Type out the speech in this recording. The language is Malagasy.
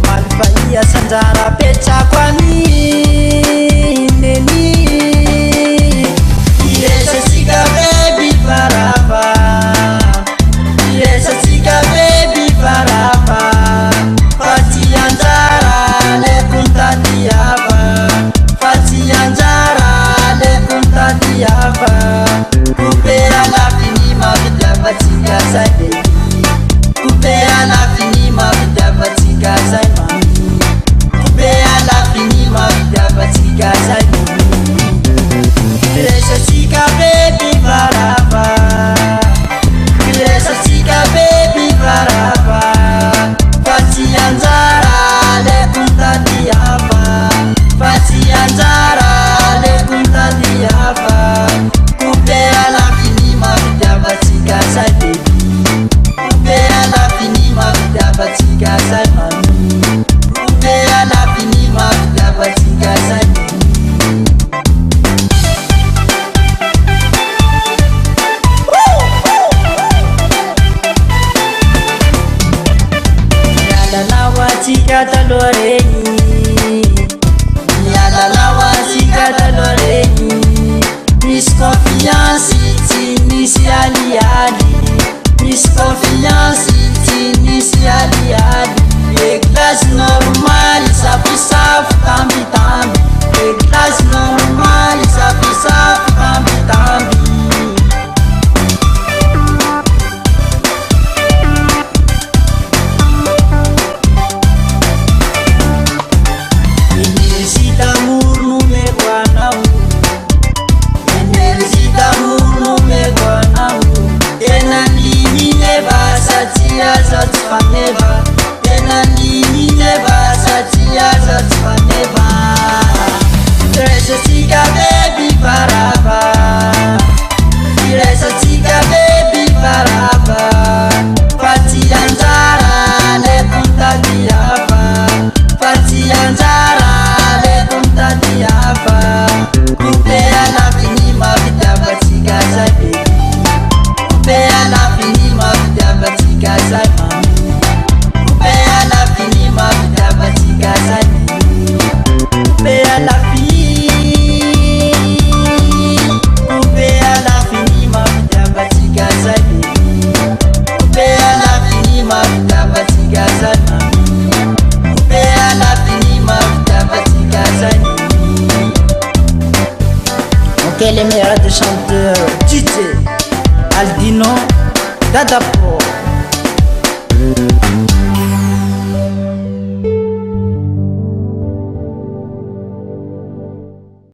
malvaia sanjara petrako amineny iresatsika bebi varava iresatsika bebi varava fa tsy anjara leko ntadiava fa tsy anjara leko ntadiava kupera lafiny mavidiavatsika zay bebi kupera lafiny mavidiavatsika zay mami kupera lafiny mavidiavatsika zay mami iresatsika bebi varava iresatsika bebi varava fa tsy anjara leko ntadiava fa tsy anjara leko ntadiava kupera lafiny mavidiavatsika zay bebi kupera lafiny mavidiavatsika zay mami kupera lafiny mavidiavatsika zay mami Tika taloreni yala lawa tika taloreni mis confiance tinisi aliali mis confiance tinisi aliali e classe normale safi tambi tambi e classe normale safi tambi tambi Faneva tena nini neva satia zat faneva iresatsika bebi varava iresatsika bebi varava fa tsy anjara leko ntadiava fa tsy anjara leko ntadiava kupera lafiny mavidiavatsika zay bebi kupera lafiny mavidiavatsika zay mami kupera lafiny mavidiavatsika zay kupera lafiny mavidiavatsika zay kupera lafiny mavidiavatsika zay kupera lafiny mavidiavatsika zay. Ok les meilleurs des chanteurs DJ Aldino Dadapo